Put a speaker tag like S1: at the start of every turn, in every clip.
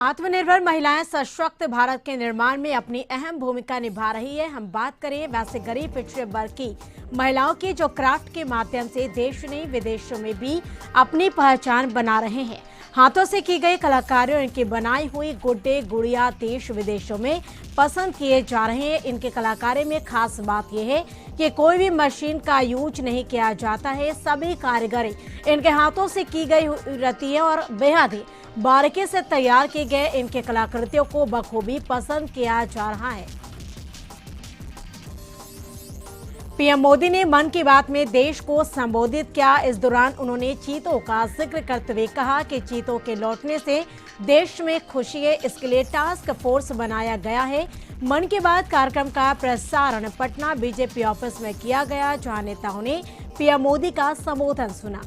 S1: आत्मनिर्भर महिलाएं सशक्त भारत के निर्माण में अपनी अहम भूमिका निभा रही है। हम बात करें वैसे गरीब पिछड़े वर्ग की महिलाओं की जो क्राफ्ट के माध्यम से देश नहीं विदेशों में भी अपनी पहचान बना रहे हैं। हाथों से की गई कलाकारी और इनकी बनाई हुई गुड्डे गुड़िया देश विदेशों में पसंद किए जा रहे हैं। इनके कलाकारी में खास बात यह है कि कोई भी मशीन का यूज नहीं किया जाता है। सभी कारीगरी इनके हाथों से की गई रहती है और बेहद ही बारीकी से तैयार किए गए इनके कलाकृतियों को बखूबी पसंद किया जा रहा है। पीएम मोदी ने मन की बात में देश को संबोधित किया। इस दौरान उन्होंने चीतों का जिक्र करते हुए कहा कि चीतों के लौटने से देश में खुशी है, इसके लिए टास्क फोर्स बनाया गया है। मन की बात कार्यक्रम का प्रसारण पटना बीजेपी ऑफिस में किया गया, जहां नेताओं ने पीएम मोदी का संबोधन सुना।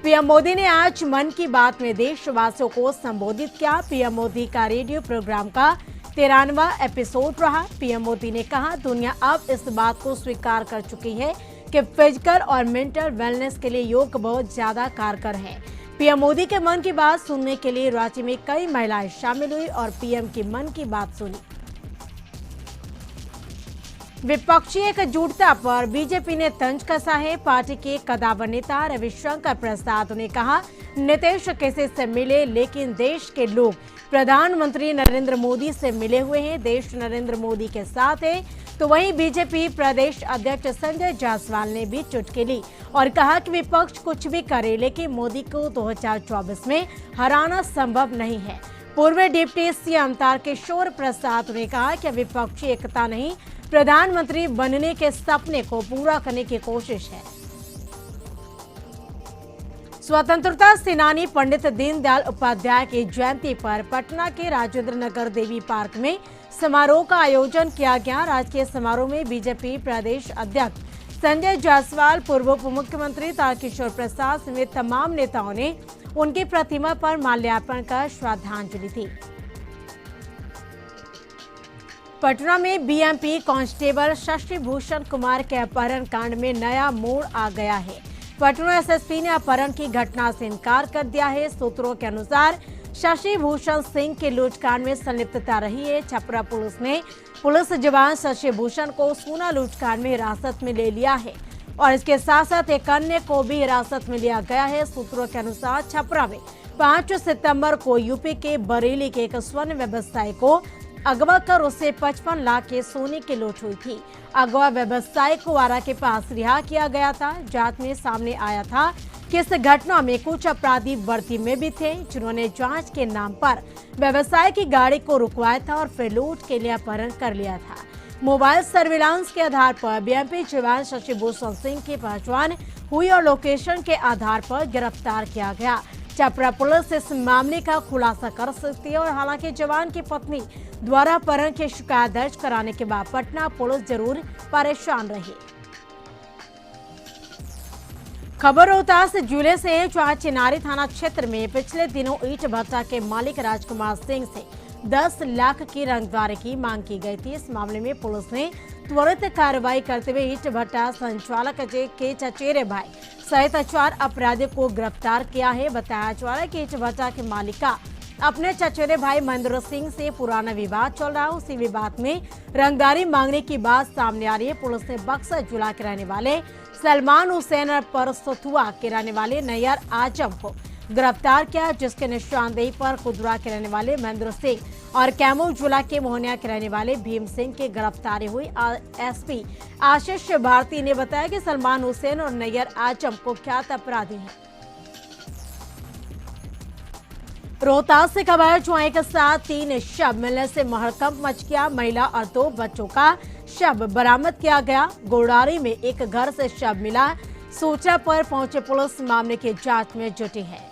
S1: पीएम मोदी ने आज मन की बात में देशवासियों को संबोधित किया। पीएम मोदी का रेडियो प्रोग्राम का 13वां एपिसोड रहा। पीएम मोदी ने कहा, दुनिया अब इस बात को स्वीकार कर चुकी है कि फिजिकल और मेंटल वेलनेस के लिए योग बहुत ज्यादा कारगर है। पीएम मोदी के मन की बात सुनने के लिए रांची में कई महिलाएं शामिल हुई और पीएम की मन की बात सुनी। विपक्षी एकजुटता पर बीजेपी ने तंज कसा है। पार्टी के कदावर नेता रविशंकर प्रसाद ने कहा, नीतीश किसी से मिले लेकिन देश के लोग प्रधानमंत्री नरेंद्र मोदी से मिले हुए हैं। देश नरेंद्र मोदी के साथ है। तो वहीं बीजेपी प्रदेश अध्यक्ष संजय जायसवाल ने भी चुटकी ली और कहा कि विपक्ष कुछ भी करे लेकिन मोदी को 2024 में हराना संभव नहीं है। पूर्व डिप्टी सीएम तारकिशोर प्रसाद ने कहा कि विपक्षी एकता नहीं, प्रधानमंत्री बनने के सपने को पूरा करने की कोशिश है। स्वतंत्रता सेनानी पंडित दीनदयाल उपाध्याय की जयंती पर पटना के राजेंद्र नगर देवी पार्क में समारोह का आयोजन किया गया। राजकीय समारोह में बीजेपी प्रदेश अध्यक्ष संजय जायसवाल, पूर्व उप मुख्यमंत्री तारकिशोर प्रसाद समेत तमाम नेताओं ने उनकी प्रतिमा पर माल्यार्पण कर श्रद्धांजलि दी। पटना में बीएमपी कांस्टेबल शशि भूषण कुमार के अपहरण कांड में नया मोड़ आ गया है। पटना एसएसपी ने अपहरण की घटना से इनकार कर दिया है। सूत्रों के अनुसार शशि भूषण सिंह के लूटकांड में संलिप्तता रही है। छपरा पुलिस ने पुलिस जवान शशि भूषण को सोना लूटकांड में हिरासत में ले लिया है और इसके साथ साथ एक अन्य को भी हिरासत में लिया गया है। सूत्रों के अनुसार छपरा में 5 सितंबर को यूपी के बरेली के एक स्वर्ण व्यवसायी को अगवा कर उससे 55 लाख के सोने की लूट हुई थी। अगवा व्यवसायी को आरा के पास रिहा किया गया था। जांच में सामने आया था कि इस घटना में कुछ अपराधी वर्दी में भी थे, जिन्होंने जांच के नाम पर व्यवसायी की गाड़ी को रुकवाया था और फिर लूट के लिए अपहरण कर लिया था। मोबाइल सर्विलांस के आधार पर बीएमपी जवान शशि भूषण सिंह की पहचान हुई और लोकेशन के आधार पर गिरफ्तार किया गया। छपरा पुलिस इस मामले का खुलासा कर सकती है और हालांकि जवान की पत्नी द्वारा अपहरण की शिकायत दर्ज कराने के बाद पटना पुलिस जरूर परेशान रही। खबर रोहतास जिले से है, जहां चिनारी थाना क्षेत्र में पिछले दिनों ईंट भट्टा के मालिक राजकुमार सिंह से 10 लाख की रंगदारी की मांग की गई थी। इस मामले में पुलिस ने त्वरित कार्रवाई करते हुए ईंट भट्टा संचालक के चचेरे भाई सहित 4 अपराधियों को गिरफ्तार किया है। बताया जा रहा है कि ईंट भट्टा के मालिक का अपने चचेरे भाई महेंद्र सिंह से पुराना विवाद चल रहा है। उसी विवाद में रंगदारी मांगने की बात सामने आ रही है। पुलिस ने बक्सर जिला के रहने वाले सलमान हुसैन और परसथुआ के रहने वाले नैयर आजम को गिरफ्तार किया, जिसके निशानदेही पर कुदरा के रहने वाले महेंद्र सिंह और कैमूर जिला के मोहनिया के रहने वाले भीम सिंह की गिरफ्तारी हुई। एसपी आशीष भारती ने बताया कि सलमान हुसैन और नैयर आजम कुख्यात अपराधी हैं। रोहतास से खबर, जहां एक साथ 3 शव मिलने से हड़कंप मच गया। महिला और 2 बच्चों का शव बरामद किया गया। गोडारी में एक घर से शव मिला। सूचना पर पहुंचे पुलिस मामले की जांच में जुटी है।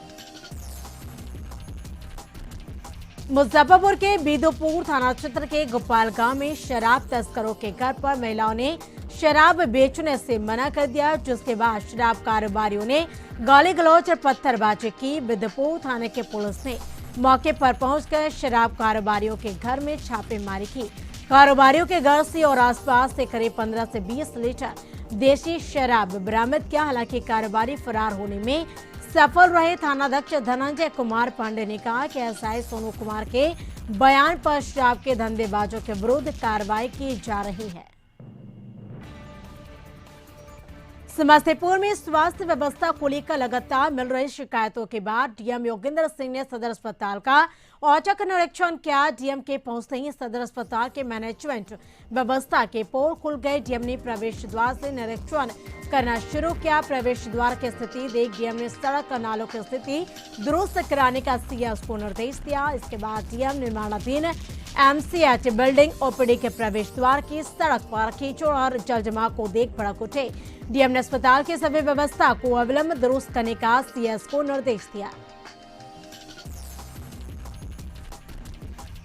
S1: मुजफ्फरपुर के बिदुपुर थाना क्षेत्र के गोपाल गांव में शराब तस्करों के घर पर महिलाओं ने शराब बेचने से मना कर दिया, जिसके बाद शराब कारोबारियों ने गाली गलौज और पत्थरबाजी की। बिदुपुर थाने के पुलिस ने मौके पर पहुंचकर शराब कारोबारियों के घर में छापेमारी की। कारोबारियों के घर से और आसपास से करीब 15 से 20 लीटर देशी शराब बरामद किया। हालांकि कारोबारी फरार होने में सफल रहे। थानाध्यक्ष धनंजय कुमार पांडे ने कहा कि एसआई सोनू कुमार के बयान पर शराब के धंधेबाजों के विरुद्ध कार्रवाई की जा रही है। समस्तीपुर में स्वास्थ्य व्यवस्था को लेकर लगातार मिल रही शिकायतों के बाद डीएम योगेंद्र सिंह ने सदर अस्पताल का औचक निरीक्षण किया। डीएम के पहुंचते ही सदर अस्पताल के मैनेजमेंट व्यवस्था के पोल खुल गए। डीएम ने प्रवेश द्वार से निरीक्षण करना शुरू किया। प्रवेश द्वार की स्थिति देख डीएम ने सड़क नालों की स्थिति दुरुस्त कराने का सीएस को निर्देश दिया। इसके बाद डीएम निर्माणाधीन एमसीएच बिल्डिंग ओपीडी के प्रवेश द्वार की सड़क पर कीचड़ और जलजमाव को देख भड़क उठे। डीएम ने अस्पताल की सभी व्यवस्था को अविलंब दुरुस्त करने का सीएस को निर्देश दिया।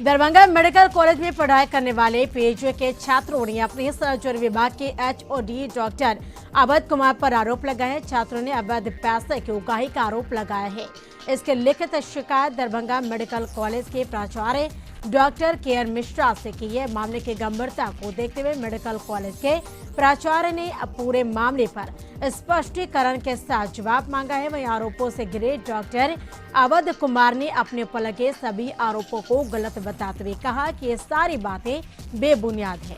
S1: दरभंगा मेडिकल कॉलेज में पढ़ाई करने वाले पीएचडी के छात्रों ने अपने सर्जरी विभाग के एचओडी डॉक्टर अवध कुमार पर आरोप लगाए हैं। छात्रों ने अवैध पैसे की उगाही का आरोप लगाया है। इसके लिखित शिकायत दरभंगा मेडिकल कॉलेज के प्राचार्य डॉक्टर केआर मिश्रा से की है। मामले की गंभीरता को देखते हुए मेडिकल कॉलेज के प्राचार्य ने पूरे मामले पर स्पष्टीकरण के साथ जवाब मांगा है। वहीं आरोपों से घिरे डॉक्टर अवध कुमार ने अपने ऊपर लगे सभी आरोपों को गलत बताते हुए कहा कि ये सारी बातें बेबुनियाद है।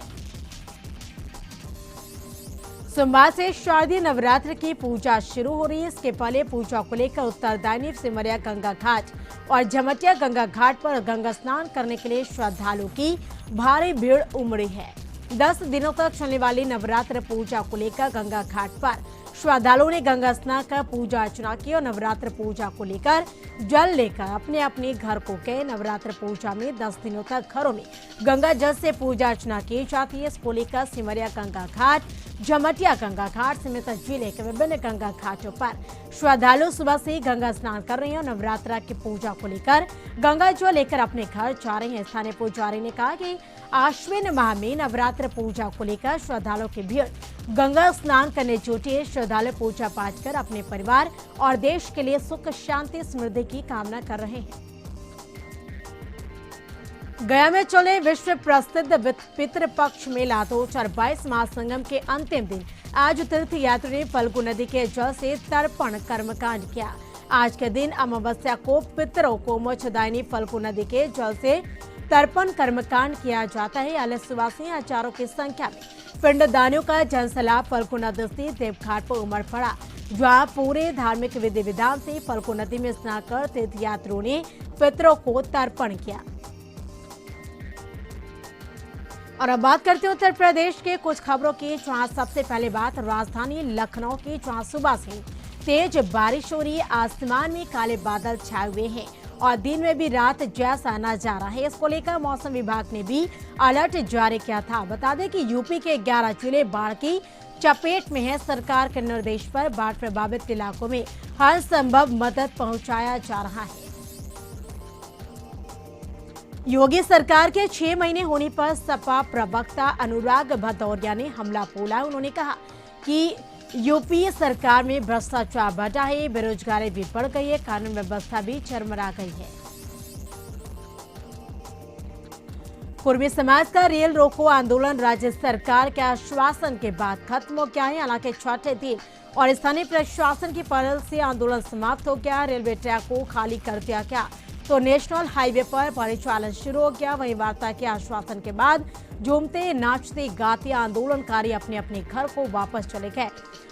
S1: सोमवार से शारदीय नवरात्र की पूजा शुरू हो रही है। इसके पहले पूजा को लेकर उत्तरदायिनी सिमरिया गंगा घाट और झमटिया गंगा घाट पर गंगा स्नान करने के लिए श्रद्धालुओं की भारी भीड़ उमड़ी है। 10 दिनों तक चलने वाली नवरात्र पूजा को लेकर गंगा घाट पर श्रद्धालुओं ने गंगा स्नान कर पूजा अर्चना की और नवरात्र पूजा को लेकर जल लेकर अपने अपने घर को गए। नवरात्र पूजा में 10 दिनों तक घरों में गंगा जल से पूजा अर्चना की जाती है। इसको लेकर सिमरिया गंगा घाट, झमटिया गंगा घाट समेत जिले के विभिन्न गंगा घाटों पर श्रद्धालु सुबह से ही गंगा स्नान कर रहे हैं और नवरात्र की पूजा को लेकर गंगा जल लेकर अपने घर जा रहे हैं। स्थानीय पुजारी ने कहा कि आश्विन माह में नवरात्र पूजा को लेकर श्रद्धालुओं की भीड़ गंगा स्नान करने जुटी है। श्रद्धालु पूजा पाठ कर अपने परिवार और देश के लिए सुख शांति समृद्धि की कामना कर रहे हैं। गया में चले विश्व प्रसिद्ध पितृपक्ष मेला 2022 महासंगम के अंतिम दिन आज तीर्थ यात्री ने फल्गु नदी के जल से तर्पण कर्मकांड किया। आज के दिन अमावस्या को पितरों को मोक्षदायिनी फल्गु नदी के जल से तर्पण कर्मकांड किया जाता है। आलस्यवासी हजारों की संख्या में पिंडदानियों का जनसैलाब फल्गु नदी से देवघाट पर उमड़ पड़ा, जहाँ पूरे धार्मिक विधि विधान से फल्गु नदी में स्नान कर तीर्थ यात्रियों ने पितरों को तर्पण किया। और अब बात करते हैं उत्तर प्रदेश के कुछ खबरों की, जहाँ सबसे पहले बात राजधानी लखनऊ की, जहाँ सुबह से तेज बारिश हो रही है। आसमान में काले बादल छाए हुए हैं और दिन में भी रात जैसा नजारा है। इसको लेकर मौसम विभाग ने भी अलर्ट जारी किया था। बता दें कि यूपी के 11 जिले बाढ़ की चपेट में है। सरकार के निर्देश पर बाढ़ प्रभावित इलाकों में हर संभव मदद पहुंचाया जा रहा है। योगी सरकार के 6 महीने होने पर सपा प्रवक्ता अनुराग भदौरिया ने हमला बोला। उन्होंने कहा कि यूपी सरकार में भ्रष्टाचार बढ़ा है, बेरोजगारी भी बढ़ गई है, कानून व्यवस्था भी चरमरा गई है। कुर्मी समाज का रेल रोको आंदोलन राज्य सरकार के आश्वासन के बाद खत्म हो गया है। हालांकि छठे दिन और स्थानीय प्रशासन की पहल से आंदोलन समाप्त हो गया। रेलवे ट्रैक को खाली कर दिया गया तो नेशनल हाईवे पर परिचालन शुरू हो गया। वहीं वार्ता के आश्वासन के बाद झूमते नाचते गाते आंदोलनकारी अपने अपने घर को वापस चले गए।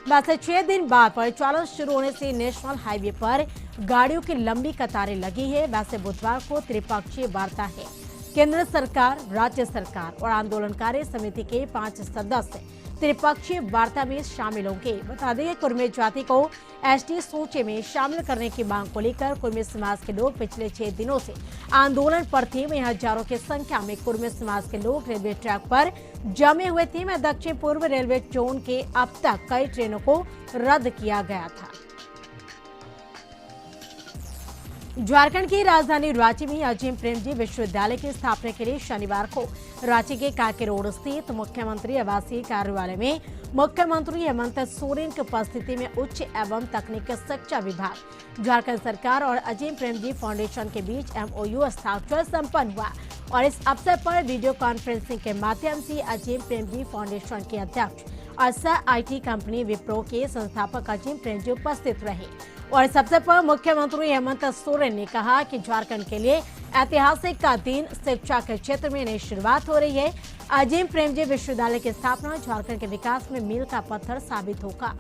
S1: वैसे 6 दिन बाद परिचालन शुरू होने से नेशनल हाईवे पर गाड़ियों की लंबी कतारें लगी है। वैसे बुधवार को त्रिपक्षीय वार्ता है। केंद्र सरकार, राज्य सरकार और आंदोलनकारी समिति के 5 सदस्य त्रिपक्षीय वार्ता में शामिल होंगे। बता दें कुर्मी जाति को एसटी सूची में शामिल करने की मांग को लेकर कुर्मी समाज के लोग पिछले 6 दिनों से आंदोलन पर थे। वहीं हजारों की संख्या में कुर्मी समाज के लोग रेलवे ट्रैक पर जमे हुए थे। में दक्षिण पूर्व रेलवे जोन के अब तक कई ट्रेनों को रद्द किया गया था। झारखंड की राजधानी रांची में अजीम प्रेमजी विश्वविद्यालय की स्थापना के लिए शनिवार को रांची के काके रोड स्थित मुख्यमंत्री आवासीय कार्यालय में मुख्यमंत्री हेमंत सोरेन की उपस्थिति में उच्च एवं तकनीकी शिक्षा विभाग, झारखंड सरकार और अजीम प्रेमजी फाउंडेशन के बीच एमओयू हस्ताक्षर संपन्न हुआ। और इस अवसर पर वीडियो कॉन्फ्रेंसिंग के माध्यम से अजीम प्रेमजी फाउंडेशन के अध्यक्ष और सह आईटी कंपनी विप्रो के संस्थापक अजीम प्रेमजी उपस्थित रहे। और इस अवसर पर मुख्यमंत्री हेमंत सोरेन ने कहा कि झारखंड के लिए ऐतिहासिक का दिन, शिक्षा के क्षेत्र में नई शुरुआत हो रही है। अजीम प्रेमजी विश्वविद्यालय की स्थापना झारखंड के विकास में मील का पत्थर साबित होगा।